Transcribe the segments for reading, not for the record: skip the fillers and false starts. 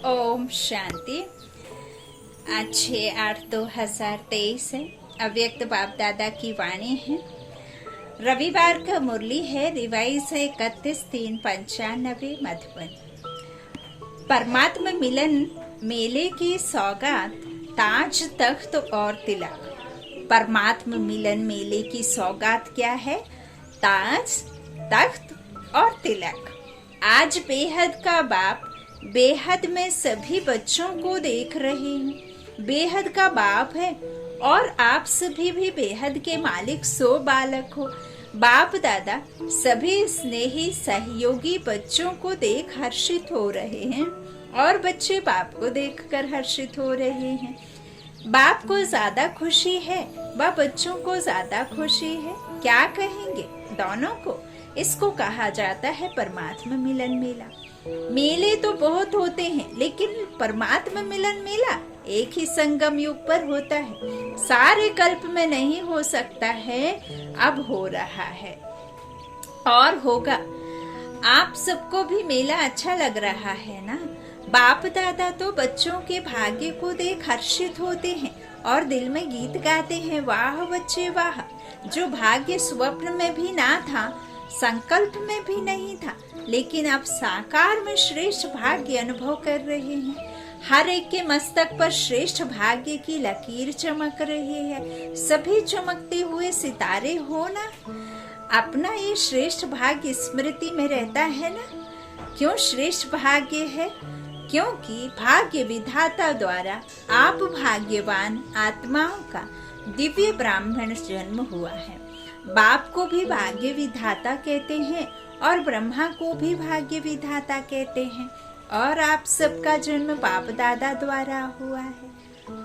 ओम शांति। आज 6/8/2023 है। अव्यक्त बाप दादा की वाणी है। रविवार का मुरली है। रिवाइज है 31/3/95 मधुबन। परमात्मा मिलन मेले की सौगात, ताज तख्त और तिलक। परमात्मा मिलन मेले की सौगात क्या है? ताज, तख्त और तिलक। आज बेहद का बाप बेहद में सभी बच्चों को देख रहे हैं। बेहद का बाप है और आप सभी भी बेहद के मालिक सो बालक हो। बाप दादा सभी स्नेही सहयोगी बच्चों को देख हर्षित हो रहे हैं और बच्चे बाप को देखकर हर्षित हो रहे हैं। बाप को ज्यादा खुशी है व बच्चों को ज्यादा खुशी है। क्या कहेंगे दोनों को? इसको कहा जाता है परमात्मा मिलन मेला। मेले तो बहुत होते हैं, लेकिन परमात्मा मिलन मेला एक ही संगम युग पर होता है। सारे कल्प में नहीं हो सकता है, अब हो रहा है और होगा। आप सबको भी मेला अच्छा लग रहा है ना? बाप दादा तो बच्चों के भाग्य को देख हर्षित होते हैं और दिल में गीत गाते हैं, वाह बच्चे वाह। जो भाग्य स्वप्न में भी ना था, संकल्प में भी नहीं था, लेकिन अब साकार में श्रेष्ठ भाग्य अनुभव कर रहे हैं। हर एक के मस्तक पर श्रेष्ठ भाग्य की लकीर चमक रही है। सभी चमकते हुए सितारे हो ना। अपना ये श्रेष्ठ भाग्य स्मृति में रहता है ना। क्यों श्रेष्ठ भाग्य है? क्योंकि भाग्य विधाता द्वारा आप भाग्यवान आत्माओं का दिव्य ब्राह्मण जन्म हुआ है। बाप को भी भाग्य विधाता कहते हैं और ब्रह्मा को भी भाग्य विधाता कहते हैं, और आप सबका जन्म बाप दादा द्वारा हुआ है।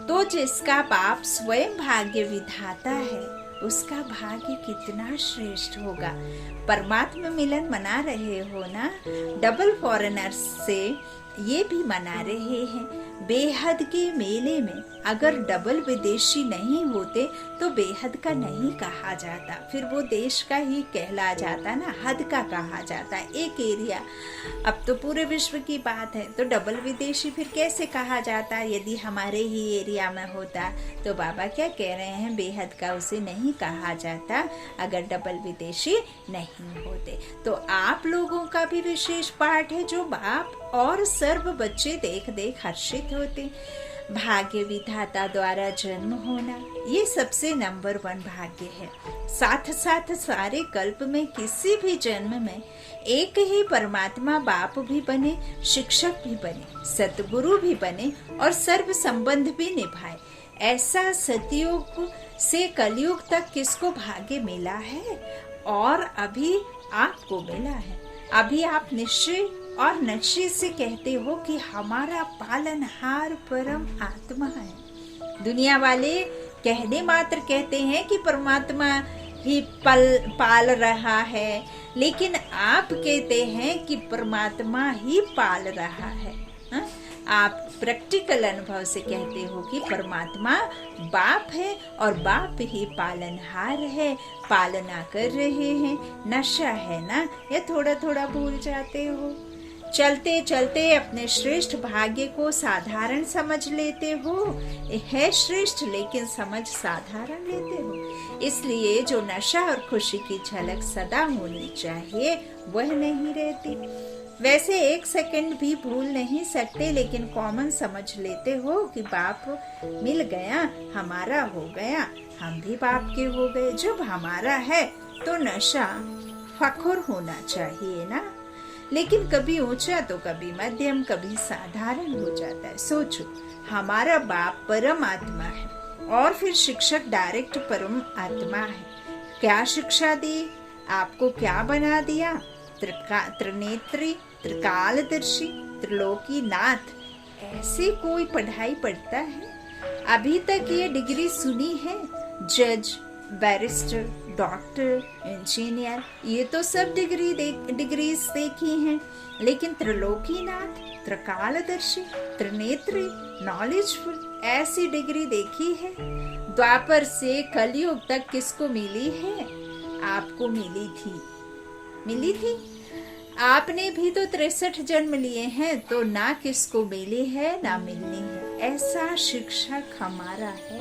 तो जिसका बाप स्वयं भाग्य विधाता है, उसका भाग्य कितना श्रेष्ठ होगा। परमात्मा मिलन मना रहे हो ना? डबल फॉरेनर्स से ये भी मना रहे हैं। बेहद के मेले में अगर डबल विदेशी नहीं होते तो बेहद का नहीं कहा जाता, फिर वो देश का ही कहला जाता ना, हद का कहा जाता, एक एरिया। अब तो पूरे विश्व की बात है, तो डबल विदेशी फिर कैसे कहा जाता? यदि हमारे ही एरिया में होता तो बाबा क्या कह रहे हैं, बेहद का उसे नहीं कहा जाता अगर डबल विदेशी नहीं होते। तो आप लोगों का भी विशेष पाठ है, जो बाप और सर्व बच्चे देख देख हर्षित होते। भाग्य विधाता द्वारा जन्म होना ये सबसे नंबर 1 भाग्य है। साथ साथ सारे कल्प में किसी भी जन्म में एक ही परमात्मा बाप भी बने, शिक्षक भी बने, सतगुरु भी बने और सर्व संबंध भी निभाए। ऐसा सतयुग से कलयुग तक किसको भाग्य मिला है? और अभी आपको मिला है। अभी आप निश्चय और नक्शे से कहते हो कि हमारा पालनहार परम आत्मा है। दुनिया वाले कहने मात्र कहते हैं कि परमात्मा ही पाल रहा है, लेकिन आप कहते हैं कि परमात्मा ही पाल रहा है। हा? आप प्रैक्टिकल अनुभव से कहते हो कि परमात्मा बाप है और बाप ही पालनहार है, पालना कर रहे हैं। नशा है ना, या थोड़ा थोड़ा भूल जाते हो? चलते चलते अपने श्रेष्ठ भाग्य को साधारण समझ लेते हो। है श्रेष्ठ लेकिन समझ साधारण लेते हो। इसलिए जो नशा और खुशी की झलक सदा होनी चाहिए वह नहीं रहती। वैसे 1 सेकंड भी भूल नहीं सकते, लेकिन कॉमन समझ लेते हो कि बाप मिल गया, हमारा हो गया, हम भी बाप के हो गए। जब हमारा है तो नशा फखर होना चाहिए ना। लेकिन कभी ऊंचा तो कभी मध्यम, कभी साधारण हो जाता है। सोचो, हमारा बाप परम आत्मा है और फिर शिक्षक डायरेक्ट परम आत्मा है। क्या शिक्षा दी आपको? क्या बना दिया? त्रिनेत्री, त्रिकालदर्शी, त्रिलोकी नाथ। ऐसे कोई पढ़ाई पढ़ता है? अभी तक ये डिग्री सुनी है? जज, बैरिस्टर, डॉक्टर, इंजीनियर, ये तो सब डिग्रीज देखी हैं, लेकिन त्रिलोकीनाथ, त्रिकालदर्शी, त्रिनेत्री, नॉलेजफुल, ऐसी डिग्री देखी है? द्वापर से कलयुग तक किसको मिली है? आपको मिली थी। आपने भी तो 63 जन्म लिए हैं, तो ना किसको मिली है ना मिलनी है, ऐसा शिक्षक हमारा है।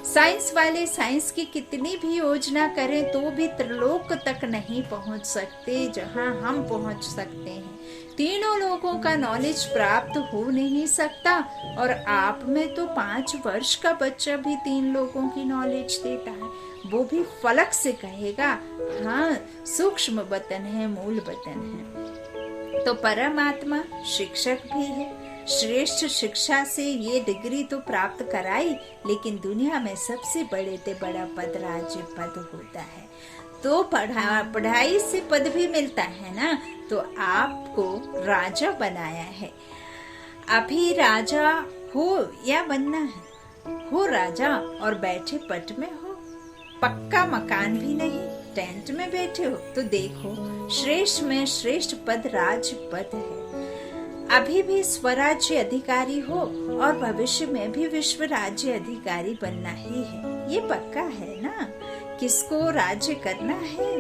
साइंस वाले साइंस की कितनी भी योजना करें तो भी त्रिलोक तक नहीं पहुंच सकते जहां हम पहुंच सकते हैं। तीनों लोगों का नॉलेज प्राप्त हो नहीं सकता, और आप में तो 5 वर्ष का बच्चा भी 3 लोगों की नॉलेज देता है, वो भी फलक से कहेगा हाँ सूक्ष्म वतन है, मूल वतन है। तो परमात्मा शिक्षक भी है। श्रेष्ठ शिक्षा से ये डिग्री तो प्राप्त कराई, लेकिन दुनिया में सबसे बड़े से बड़ा पद राज्य पद होता है। तो पढ़ाई से पद भी मिलता है ना, तो आपको राजा बनाया है। अभी राजा हो या बनना है, हो राजा और बैठे पट में हो, पक्का मकान भी नहीं, टेंट में बैठे हो, तो देखो श्रेष्ठ में श्रेष्ठ पद राज्य पद है। अभी भी स्वराज्य अधिकारी हो और भविष्य में भी विश्व राज्य अधिकारी बनना ही है, ये पक्का है ना। किसको राज्य करना है?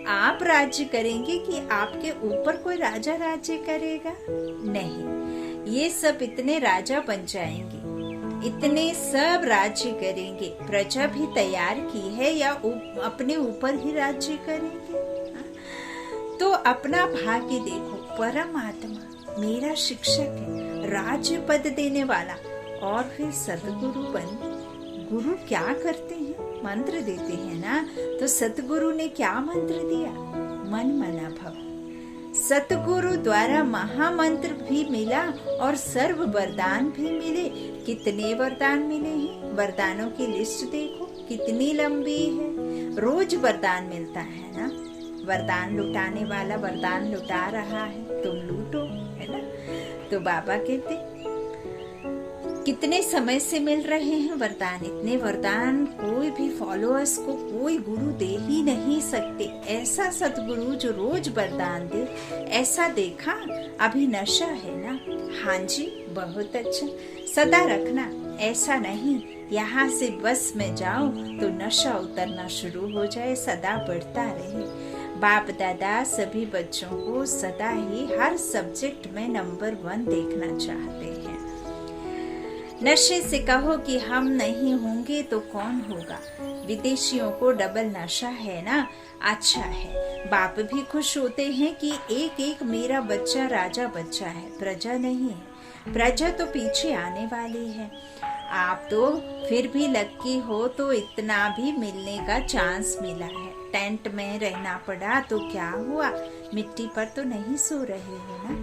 आप राज्य करेंगे कि आपके ऊपर कोई राजा राज्य करेगा? नहीं, ये सब इतने राजा बन जाएंगे, इतने सब राज्य करेंगे। प्रजा भी तैयार की है या अपने ऊपर ही राज्य करेंगे? तो अपना भाग्य देखो, परमात्मा मेरा शिक्षक है, राज्य पद देने वाला, और फिर सतगुरु बन। गुरु क्या करते हैं? मंत्र देते हैं ना। तो सतगुरु ने क्या मंत्र दिया? मन मना भव। सतगुरु द्वारा महामंत्र भी मिला और सर्व वरदान भी मिले। कितने वरदान मिले हैं? वरदानों की लिस्ट देखो कितनी लंबी है। रोज वरदान मिलता है ना। वरदान लुटाने वाला वरदान लुटा रहा है, तुम लूटो, है ना। तो बाबा कहते कितने समय से मिल रहे हैं वरदान। इतने वरदान कोई भी फॉलोअर्स को कोई गुरु दे ही नहीं सकते। ऐसा सतगुरु जो रोज वरदान दे, ऐसा देखा अभी नशा है ना। हाँ जी, बहुत अच्छा, सदा रखना। ऐसा नहीं यहाँ से बस में जाओ तो नशा उतरना शुरू हो जाए, सदा बढ़ता रहे। बाप दादा सभी बच्चों को सदा ही हर सब्जेक्ट में नंबर 1 देखना चाहते हैं। नशे से कहो कि हम नहीं होंगे तो कौन होगा। विदेशियों को डबल नशा है ना, अच्छा है। बाप भी खुश होते हैं कि एक एक मेरा बच्चा राजा बच्चा है, प्रजा नहीं है। प्रजा तो पीछे आने वाली है। आप तो फिर भी लक्की हो, तो इतना भी मिलने का चांस मिला है। टेंट में रहना पड़ा तो क्या हुआ, मिट्टी पर तो नहीं सो रहे हो ना,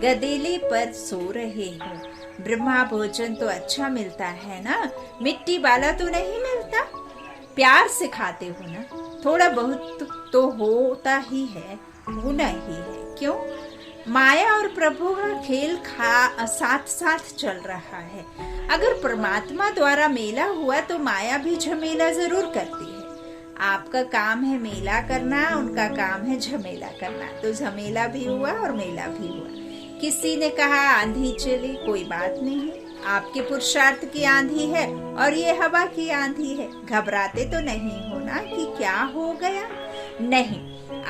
गदेले पर सो रहे हो। ब्रह्मा भोजन तो अच्छा मिलता है ना, मिट्टी वाला तो नहीं मिलता। प्यार से खाते हो ना, थोड़ा बहुत तो होता ही है, होना ही है। क्यों? माया और प्रभु का खेल साथ साथ चल रहा है। अगर परमात्मा द्वारा मेला हुआ तो माया भी झमेला जरूर करती है। आपका काम है मेला करना, उनका काम है झमेला करना। तो झमेला भी हुआ और मेला भी हुआ। किसी ने कहा आंधी चली, कोई बात नहीं, आपके पुरुषार्थ की आंधी है और ये हवा की आंधी है। घबराते तो नहीं होना कि क्या हो गया, नहीं।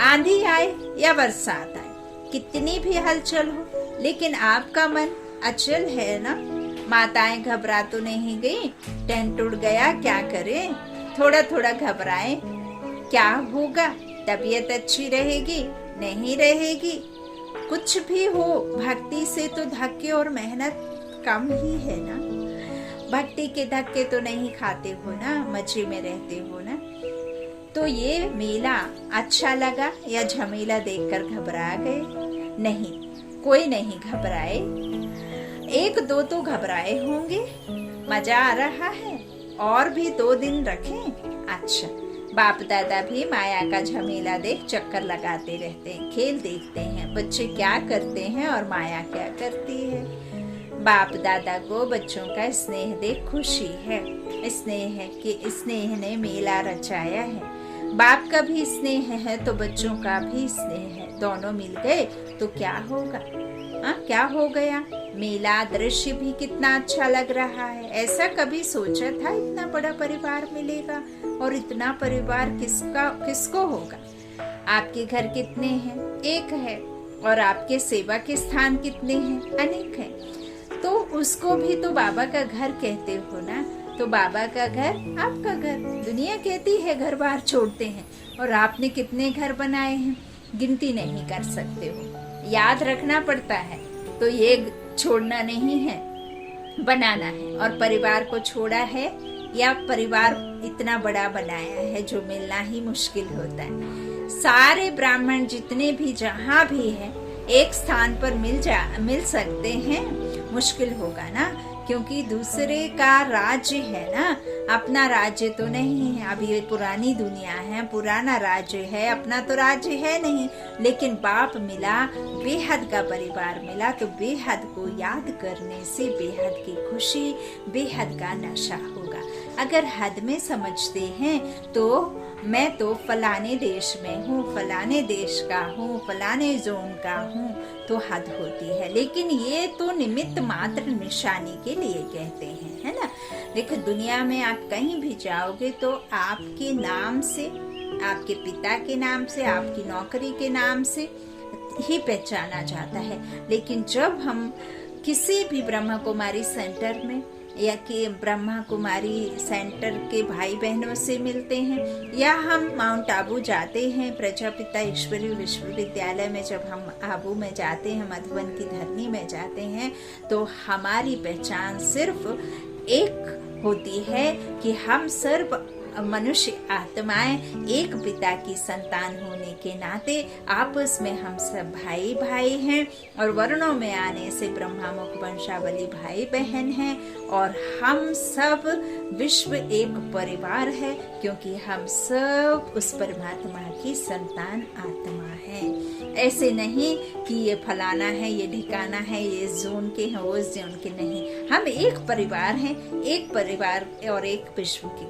आंधी आए या बरसात आए, कितनी भी हलचल हो, लेकिन आपका मन अचल है ना। माताएं घबरा तो नहीं गई, टेंट उड़ गया, क्या करें, थोड़ा थोड़ा घबराएं, क्या होगा, तबीयत अच्छी रहेगी नहीं रहेगी। कुछ भी हो, भक्ति से तो धक्के और मेहनत कम ही है ना। भक्ति के धक्के तो नहीं खाते हो ना, मजे में रहते हो ना। तो ये मेला अच्छा लगा या झमेला देखकर घबरा गए? नहीं, कोई नहीं घबराए। 1-2 तो घबराए होंगे। मजा आ रहा है, और भी 2 दिन रखें। अच्छा, बाप दादा भी माया का झमेला देख चक्कर लगाते रहते हैं, खेल देखते हैं बच्चे क्या करते हैं और माया क्या करती है। बाप दादा को बच्चों का स्नेह देख खुशी है। स्नेह है कि स्नेह ने मेला रचाया है। बाप का भी स्नेह है तो बच्चों का भी स्नेह है, दोनों मिल गए तो क्या होगा। क्या हो गया, मेला दृश्य भी कितना अच्छा लग रहा है। ऐसा कभी सोचा था इतना बड़ा परिवार मिलेगा, और इतना परिवार किसको होगा। आपके घर कितने हैं? 1 है, और आपके सेवा के स्थान कितने हैं? अनेक हैं। तो उसको भी तो बाबा का घर कहते हो ना। तो बाबा का घर आपका घर। दुनिया कहती है घर बार छोड़ते हैं, और आपने कितने घर बनाए हैं, गिनती नहीं कर सकते हो। याद रखना पड़ता है। तो ये छोड़ना नहीं है, बनाना है। और परिवार को छोड़ा है या परिवार इतना बड़ा बनाया है जो मिलना ही मुश्किल होता है। सारे ब्राह्मण जितने भी जहाँ भी हैं एक स्थान पर मिल सकते हैं, मुश्किल होगा ना, क्योंकि दूसरे का राज्य है ना, अपना राज्य तो नहीं है। अभी ये पुरानी दुनिया है, पुराना राज्य है, अपना तो राज्य है नहीं। लेकिन बाप मिला, बेहद का परिवार मिला, तो बेहद को याद करने से बेहद की खुशी, बेहद का नशा होगा। अगर हद में समझते हैं तो मैं तो फलाने देश में हूँ, फलाने देश का हूँ, फलाने जोन का हूँ, तो हद होती है। लेकिन ये तो निमित्त मात्र निशानी के लिए कहते हैं, है ना। देखो दुनिया में आप कहीं भी जाओगे तो आपके नाम से, आपके पिता के नाम से, आपकी नौकरी के नाम से ही पहचाना जाता है। लेकिन जब हम किसी भी ब्रह्मा कुमारी सेंटर में या कि ब्रह्मा कुमारी सेंटर के भाई बहनों से मिलते हैं, या हम माउंट आबू जाते हैं, प्रजापिता ईश्वरीय विश्वविद्यालय में जब हम आबू में जाते हैं, मधुबन की धरनी में जाते हैं, तो हमारी पहचान सिर्फ एक होती है कि हम सर्व मनुष्य आत्माएं एक पिता की संतान होने के नाते आपस में हम सब भाई भाई हैं, और वर्णों में आने से ब्रह्मा मुख वंशावली भाई बहन हैं, और हम सब विश्व एक परिवार है, क्योंकि हम सब उस परमात्मा की संतान आत्मा है। ऐसे नहीं कि ये फलाना है, ये ठिकाना है, ये जोन के हैं, वो जोन के नहीं। हम एक परिवार हैं, एक परिवार और एक विश्व की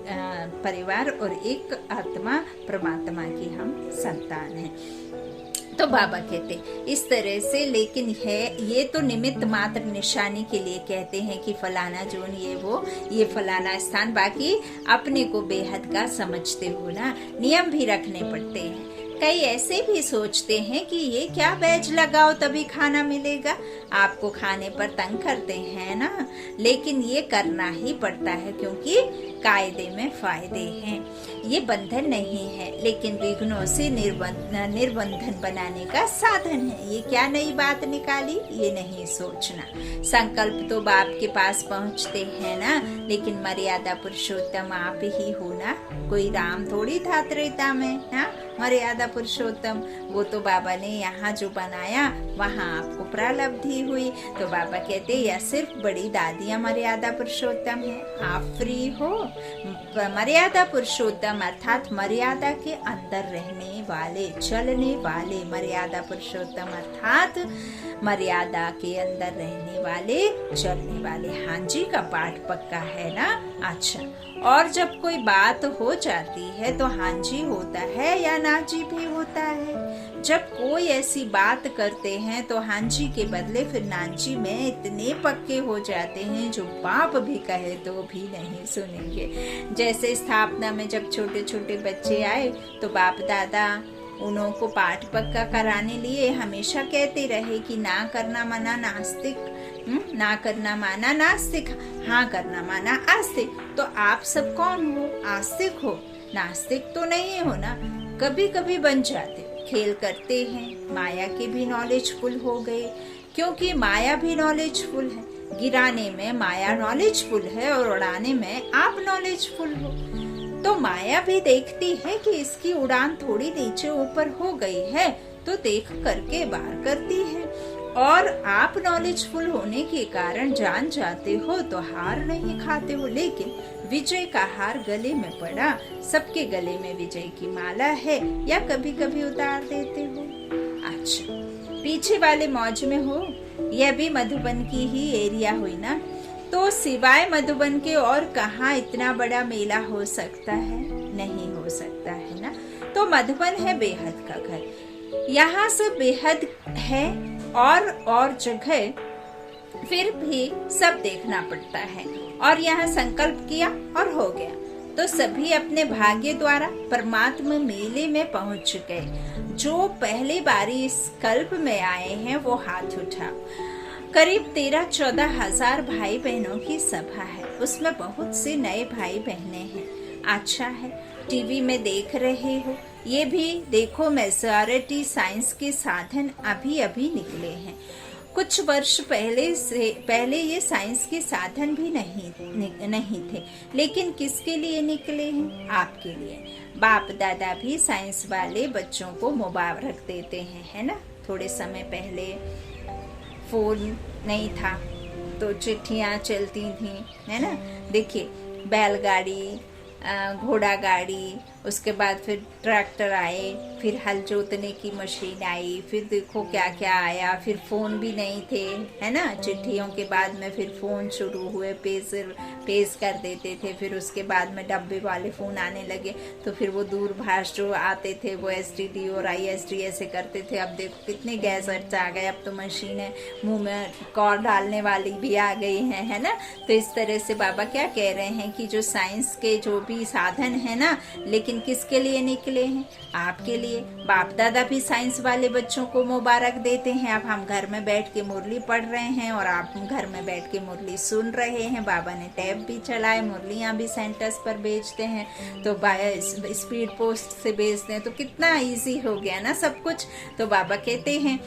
परिवार और एक आत्मा परमात्मा की हम संतान हैं। तो बाबा कहते इस तरह से, लेकिन है ये तो निमित्त मात्र निशानी के लिए कहते हैं कि फलाना जोन ये वो, ये फलाना स्थान। बाकी अपने को बेहद का समझते हो ना, नियम भी रखने पड़ते हैं। कई ऐसे भी सोचते हैं कि ये क्या बैज लगाओ तभी खाना मिलेगा, आपको खाने पर तंग करते हैं ना, लेकिन ये करना ही पड़ता है क्योंकि कायदे में फायदे हैं। ये बंधन नहीं है, लेकिन विघ्नों से निर्बंधन बनाने का साधन है। ये क्या नई बात निकाली, ये नहीं सोचना। संकल्प तो बाप के पास पहुंचते हैं ना, लेकिन मर्यादा पुरुषोत्तम आप ही हो ना। कोई राम थोड़ी था त्रेता में ना, मर्यादा पुरुषोत्तम वो तो बाबा ने यहाँ जो बनाया वहाँ आपको प्रालब्धि हुई। तो बाबा कहते या सिर्फ बड़ी दादियाँ मर्यादा पुरुषोत्तम है, आप फ्री हो। मर्यादा पुरुषोत्तम अर्थात मर्यादा के अंदर रहने वाले, चलने वाले। मर्यादा पुरुषोत्तम अर्थात मर्यादा के अंदर रहने वाले, चलने वाले। हाँ जी का पाठ पक्का है ना। अच्छा, और जब कोई बात हो जाती है तो हाँ जी होता है या ना जी भी होता है। जब कोई ऐसी बात करते हैं तो हाँ जी के बदले फिर नानजी में इतने पक्के हो जाते हैं जो बाप भी कहे तो भी नहीं सुनेंगे। जैसे स्थापना में जब छोटे छोटे बच्चे आए तो बाप दादा उन्हों को पाठ पक्का कराने लिए हमेशा कहते रहे कि ना करना मना नास्तिक, ना करना माना नास्तिक, हाँ करना माना आस्तिक। तो आप सब कौन हो? आस्तिक हो, नास्तिक तो नहीं हो ना। कभी कभी बन जाते, खेल करते हैं, माया के भी नॉलेजफुल हो गए, क्योंकि माया भी नॉलेजफुल है। गिराने में माया नॉलेजफुल है और उड़ाने में आप नॉलेजफुल हो। तो माया भी देखती है कि इसकी उड़ान थोड़ी नीचे ऊपर हो गई है, तो देख करके बार करती है। और आप नॉलेजफुल होने के कारण जान जाते हो तो हार नहीं खाते हो। लेकिन विजय का हार गले में पड़ा, सबके गले में विजय की माला है, या कभी कभी उतार देते हो। अच्छा, पीछे वाले मौज में हो, यह भी मधुबन की ही एरिया हुई ना। तो सिवाय मधुबन के और कहाँ इतना बड़ा मेला हो सकता है? नहीं हो सकता है ना। तो मधुबन है बेहद का घर, यहाँ से बेहद है और जगह फिर भी सब देखना पड़ता है। और यहाँ संकल्प किया और हो गया, तो सभी अपने भाग्य द्वारा परमात्मा मेले में पहुंच गए। जो पहली बारी इस कल्प में आए हैं वो हाथ उठाओ। करीब 13-14 हजार भाई बहनों की सभा है, उसमें बहुत से नए भाई बहने हैं। अच्छा है, टीवी में देख रहे हो, ये भी देखो मेजॉरिटी साइंस के साधन अभी अभी निकले हैं। कुछ वर्ष पहले ये साइंस के साधन भी नहीं थे, लेकिन किसके लिए निकले हैं? आपके लिए। बाप दादा भी साइंस वाले बच्चों को मुबारक देते हैं, है ना। थोड़े समय पहले फोन नहीं था तो चिट्ठियाँ चलती थी, है ना। देखिए, बैलगाड़ी, घोड़ा गाड़ी, उसके बाद फिर ट्रैक्टर आए, फिर हल जोतने की मशीन आई, फिर देखो क्या क्या आया, फिर फोन भी नहीं थे, है ना। चिट्ठियों के बाद में फिर फोन शुरू हुए, पेश कर देते थे, फिर उसके बाद में डब्बे वाले फोन आने लगे, तो फिर वो दूरभाष जो आते थे वो STD और ISD ऐसे करते थे। अब देखो कितने गैजेट्स आ गए, अब तो मशीनें मुंह में कॉर्ड डालने वाली भी आ गई हैं, है ना। तो इस तरह से बाबा क्या कह रहे हैं कि जो साइंस के जो भी साधन है ना, लेकिन किसके लिए निकले हैं? आपके लिए। बाप दादा भी साइंस वाले बच्चों को मुबारक देते हैं। अब हम घर में बैठ के मुरली पढ़ रहे हैं और आप घर में बैठ के मुरली सुन रहे हैं। बाबा ने टैब भी चलाए, मुरलियां भी सेंटर्स पर भेजते हैं, तो स्पीड पोस्ट से भेजते हैं, तो कितना इजी हो गया ना सब कुछ। तो बाबा कहते हैं,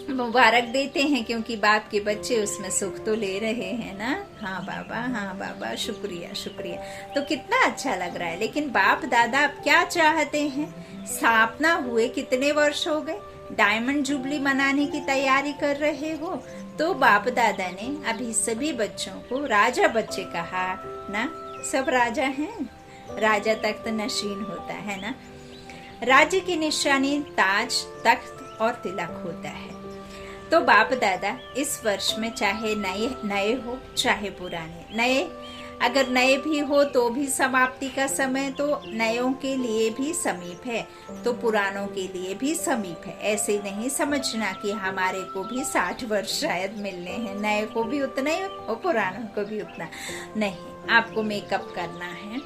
मुबारक देते हैं, क्योंकि बाप के बच्चे उसमें सुख तो ले रहे हैं ना। हाँ बाबा, शुक्रिया शुक्रिया। तो कितना अच्छा लग रहा है। लेकिन बाप दादा अब क्या चाहते हैं? स्थापना हुए कितने वर्ष हो गए, डायमंड जुबली मनाने की तैयारी कर रहे हो, तो बाप दादा ने अभी सभी बच्चों को राजा बच्चे कहा ना। सब राजा हैं, राजा तख्त नशीन होता है ना। राज्य की निशानी ताज, तख्त और तिलक होता है। तो बाप दादा इस वर्ष में चाहे नए हो चाहे पुराने, अगर नए भी हो तो भी समाप्ति का समय तो नयों के लिए भी समीप है, तो पुरानों के लिए भी समीप है। ऐसे नहीं समझना कि हमारे को भी 60 वर्ष शायद मिलने हैं, नए को भी उतना ही और पुरानों को भी उतना नहीं। आपको मेकअप करना है।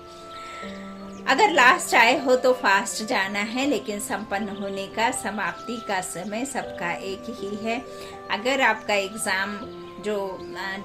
अगर लास्ट आए हो तो फास्ट जाना है, लेकिन संपन्न होने का, समाप्ति का समय सबका एक ही है। अगर आपका एग्जाम जो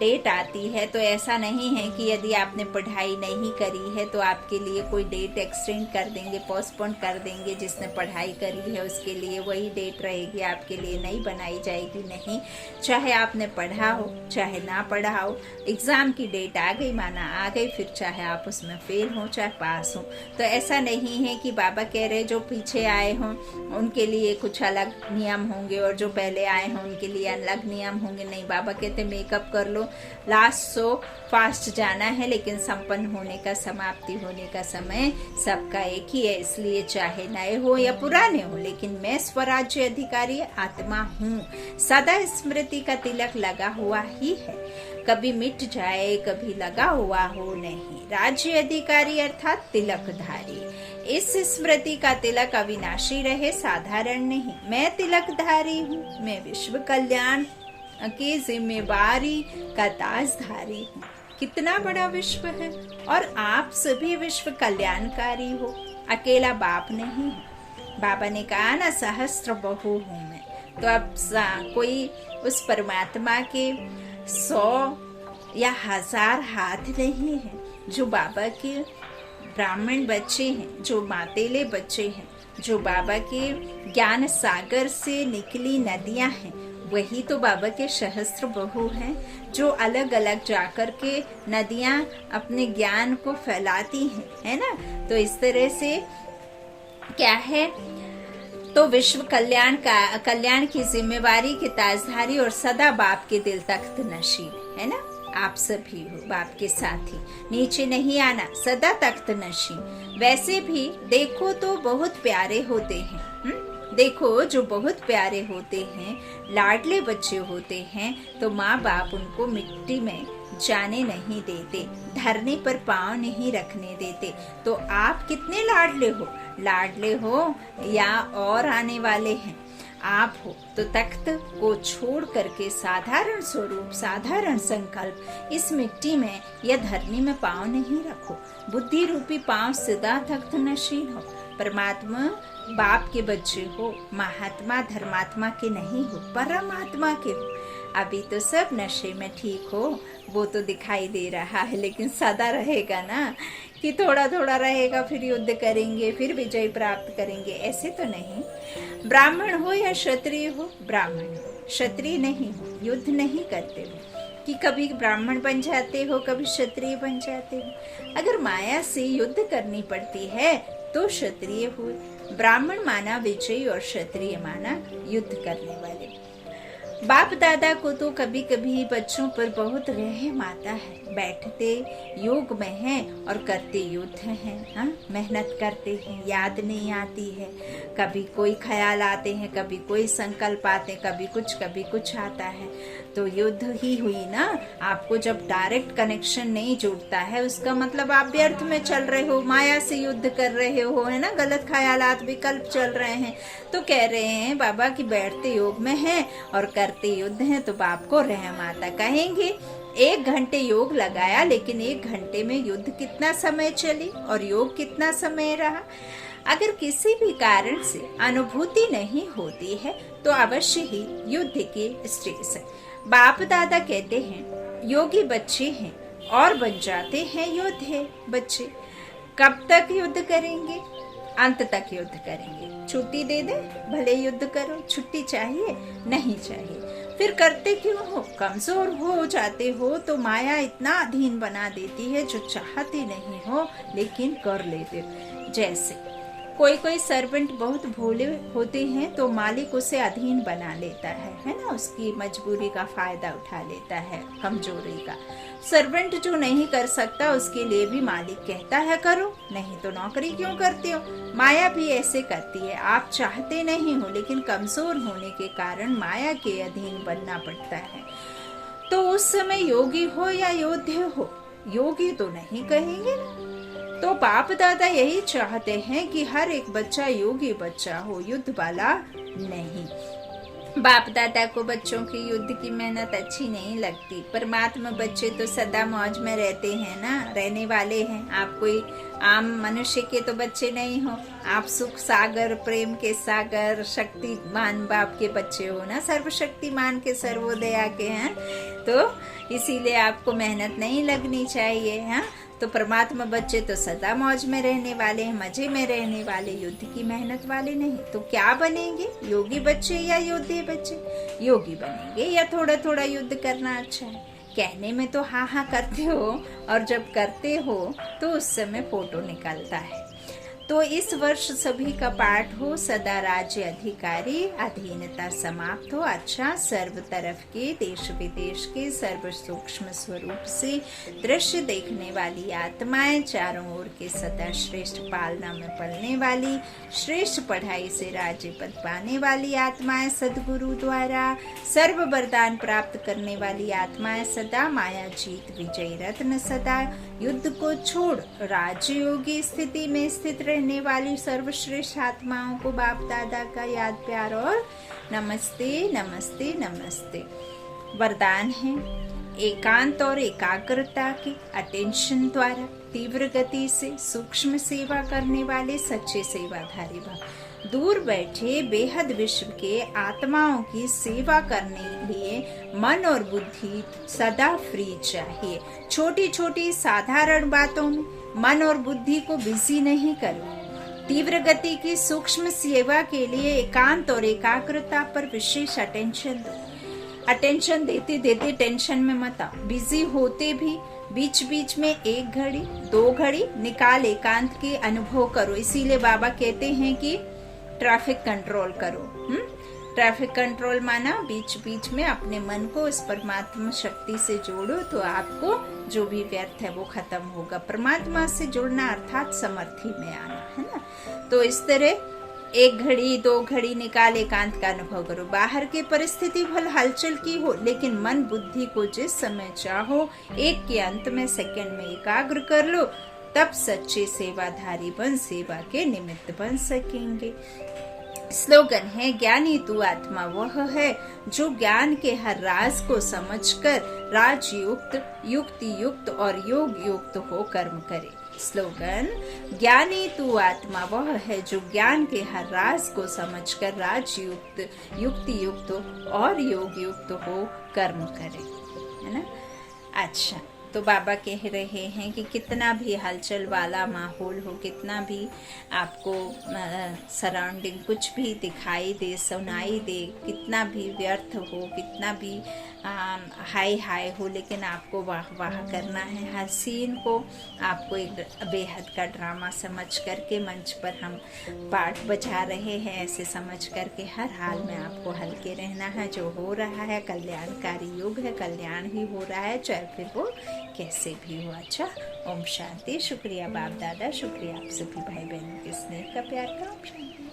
डेट आती है तो ऐसा नहीं है कि यदि आपने पढ़ाई नहीं करी है तो आपके लिए कोई डेट एक्सटेंड कर देंगे, पोस्टपोन कर देंगे। जिसने पढ़ाई करी है उसके लिए वही डेट रहेगी, आपके लिए नहीं बनाई जाएगी। नहीं, चाहे आपने पढ़ा हो चाहे ना पढ़ा हो, एग्जाम की डेट आ गई माना आ गई, फिर चाहे आप उसमें फेल हो चाहे पास हो। तो ऐसा नहीं है कि बाबा कह रहे जो पीछे आए हों उनके लिए कुछ अलग नियम होंगे और जो पहले आए हों उनके लिए अलग नियम होंगे। नहीं, बाबा कहते मेकअप कर लो, लास्ट सो फास्ट जाना है, लेकिन संपन्न होने का, समाप्ति होने का समय सबका एक ही है। इसलिए चाहे नए हो या पुराने हो, लेकिन मैं स्वराज्य अधिकारी आत्मा हूँ। सदा स्मृति का तिलक लगा हुआ ही है, कभी मिट जाए कभी लगा हुआ हो नहीं। राज्य अधिकारी अर्थात तिलकधारी। इस स्मृति का तिलक अविनाशी रहे, साधारण नहीं। मैं तिलकधारी हूँ, मैं विश्व कल्याण की जिम्मेवारी का ताजधारी हूँ। कितना बड़ा विश्व है और आप सभी विश्व कल्याणकारी हो, अकेला बाप नहीं है। बाबा ने कहा ना, सहस्त्र बहु हूँ मैं। तो अब कोई उस परमात्मा के 100 या 1000 हाथ नहीं है। जो बाबा के ब्राह्मण बच्चे हैं, जो मातेले बच्चे हैं, जो बाबा के ज्ञान सागर से निकली नदियां हैं, वही तो बाबा के सहस्त्र बहु हैं, जो अलग अलग जाकर के नदियां अपने ज्ञान को फैलाती हैं, है ना। तो इस तरह से क्या है, तो विश्व कल्याण की जिम्मेवारी के ताजधारी और सदा बाप के दिल तख्त नशीन, है ना। आप सभी हो बाप के साथी, नीचे नहीं आना, सदा तख्त नशीन। वैसे भी देखो तो बहुत प्यारे होते हैं, देखो जो बहुत प्यारे होते हैं, लाडले बच्चे होते हैं, तो माँ बाप उनको मिट्टी में जाने नहीं देते, धरने पर पाँव नहीं रखने देते। तो आप कितने लाडले हो या और आने वाले हैं? आप हो तो तख्त को छोड़ करके साधारण स्वरूप, साधारण संकल्प, इस मिट्टी में या धरनी में पाँव नहीं रखो। बुद्धि रूपी पाँव सदा तख्त नशीन हो। परमात्मा बाप के बच्चे हो, महात्मा धर्मात्मा के नहीं हो, परमात्मा के हो। अभी तो सब नशे में ठीक हो, वो तो दिखाई दे रहा है, लेकिन सदा रहेगा ना कि थोड़ा थोड़ा रहेगा, फिर युद्ध करेंगे, फिर विजय प्राप्त करेंगे, ऐसे तो नहीं। ब्राह्मण हो या क्षत्रिय हो, ब्राह्मण हो, क्षत्रिय नहीं हो, युद्ध नहीं करते हो कि कभी ब्राह्मण बन जाते हो, कभी क्षत्रिय बन जाते हो। अगर माया से युद्ध करनी पड़ती है तो क्षत्रिय हुए, ब्राह्मण माना विजयी और क्षत्रिय माना युद्ध करने वाले। बाप दादा को तो कभी कभी बच्चों पर बहुत रहम आता है, बैठते योग में हैं और करते युद्ध हैं, हाँ मेहनत करते हैं, याद नहीं आती है, कभी कोई ख्याल आते हैं, कभी कोई संकल्प आते हैं, कभी कुछ आता है, तो युद्ध ही हुई ना। आपको जब डायरेक्ट कनेक्शन नहीं जुड़ता है उसका मतलब आप व्यर्थ में चल रहे हो, माया से युद्ध कर रहे हो, है ना, गलत ख्यालात विकल्प चल रहे हैं। तो कह रहे हैं बाबा कि बैठते योग में हैं और करते युद्ध हैं तो बाप को रहम आता। कहेंगे 1 घंटे योग लगाया, लेकिन 1 घंटे में युद्ध कितना समय चली और योग कितना समय रहा। अगर किसी भी कारण से अनुभूति नहीं होती है तो अवश्य ही युद्ध की स्टेज है। बाप दादा कहते हैं योगी बच्चे हैं और बन जाते हैं योद्धे बच्चे। कब तक युद्ध करेंगे? अंत तक युद्ध करेंगे। छुट्टी दे दे भले युद्ध करो, छुट्टी चाहिए नहीं चाहिए, फिर करते क्यों हो? कमजोर हो जाते हो तो माया इतना अधीन बना देती है जो चाहते नहीं हो लेकिन कर लेते हो। जैसे कोई सर्वेंट बहुत भोले होते हैं तो मालिक उसे अधीन बना लेता है ना, उसकी मजबूरी का फायदा उठा लेता है, कमजोरी का। सर्वेंट जो नहीं कर सकता उसके लिए भी मालिक कहता है करो, नहीं तो नौकरी क्यों करते हो। माया भी ऐसे करती है, आप चाहते नहीं हो लेकिन कमजोर होने के कारण माया के अधीन बनना पड़ता है। तो उस समय योगी हो या योद्धे हो, योगी तो नहीं कहेंगे ना। तो बाप दादा यही चाहते हैं कि हर एक बच्चा योगी बच्चा हो, युद्ध वाला नहीं। बाप दादा को बच्चों की युद्ध की मेहनत अच्छी नहीं लगती। परमात्मा बच्चे तो सदा मौज में रहते हैं ना, रहने वाले हैं। आप कोई आम मनुष्य के तो बच्चे नहीं हो, आप सुख सागर, प्रेम के सागर, शक्तिमान बाप के बच्चे हो ना, सर्वशक्तिमान के, सर्वोदया के हैं। तो इसीलिए आपको मेहनत नहीं लगनी चाहिए। हाँ, तो परमात्मा बच्चे तो सदा मौज में रहने वाले हैं, मजे में रहने वाले, युद्ध की मेहनत वाले नहीं। तो क्या बनेंगे, योगी बच्चे या योद्धे बच्चे? योगी बनेंगे या थोड़ा थोड़ा युद्ध करना अच्छा है? कहने में तो हाँ हाँ करते हो और जब करते हो तो उस समय फोटो निकलता है। तो इस वर्ष सभी का पाठ हो सदा राज्य अधिकारी, अधीनता समाप्त हो। अच्छा, सर्व तरफ के, देश विदेश के सर्व सूक्ष्म स्वरूप से दृश्य देखने वाली आत्माएं, चारों ओर के सदा श्रेष्ठ पालना में पलने वाली, श्रेष्ठ पढ़ाई से राज्य पद पाने वाली आत्माएं, सदगुरु द्वारा सर्व वरदान प्राप्त करने वाली आत्माएं, सदा माया जीत विजय रत्न, सदा युद्ध को छोड़ राजयोगी स्थिति में स्थित रहने वाली सर्वश्रेष्ठ आत्माओं को बाप दादा का याद प्यार और नमस्ते नमस्ते नमस्ते। वरदान है एकांत और एकाग्रता के अटेंशन द्वारा तीव्र गति से सूक्ष्म सेवा करने वाले सच्चे सेवाधारी भक्त, दूर बैठे बेहद विश्व के आत्माओं की सेवा करने लिए मन और बुद्धि सदा फ्री चाहिए। छोटी छोटी साधारण बातों में मन और बुद्धि को बिजी नहीं करो। तीव्र गति की सूक्ष्म सेवा के लिए एकांत और एकाग्रता पर विशेष अटेंशन दो। अटेंशन देते देते टेंशन में मत आओ। बिजी होते भी बीच बीच में 1 घड़ी 2 घड़ी निकाल एकांत के अनुभव करो। इसीलिए बाबा कहते हैं कि ट्रैफिक कंट्रोल करो। ट्रैफिक कंट्रोल माना बीच बीच में अपने मन को इस परमात्मा शक्ति से जोड़ो तो आपको जो भी व्यर्थ है वो खत्म होगा। परमात्मा से जुड़ना अर्थात समर्थी में आना, है ना। तो इस तरह 1 घड़ी 2 घड़ी निकाल एकांत का अनुभव करो। बाहर की परिस्थिति भले हलचल की हो लेकिन मन बुद्धि को जिस समय चाहो एक के अंत में सेकंड में एकाग्र कर लो, तब सच्चे सेवाधारी बन सेवा के निमित्त बन सकेंगे। स्लोगन है ज्ञानी तू आत्मा वह है जो ज्ञान के हर राज को समझकर राजयुक्त, युक्ति युक्त और योग युक्त हो कर्म करे। स्लोगन, ज्ञानी तू आत्मा वह है जो ज्ञान के हर राज को समझकर राजयुक्त, युक्ति युक्त और योग युक्त हो कर्म करे, है ना। अच्छा, तो बाबा कह रहे हैं कि कितना भी हलचल वाला माहौल हो, कितना भी आपको सराउंडिंग कुछ भी दिखाई दे, सुनाई दे, कितना भी व्यर्थ हो, कितना भी हाय हाय हो, लेकिन आपको वाह वाह करना है। हर सीन को आपको एक बेहद का ड्रामा समझ करके मंच पर हम पार्ट बजा रहे हैं, ऐसे समझ करके हर हाल में आपको हल्के रहना है। जो हो रहा है कल्याणकारी युग है, कल्याण ही हो रहा है, चाहे फिर वो कैसे भी हो। अच्छा, ओम शांति। शुक्रिया बाप दादा, शुक्रिया आप सभी भाई बहनों के स्नेह का, प्यार का। ओम शांति।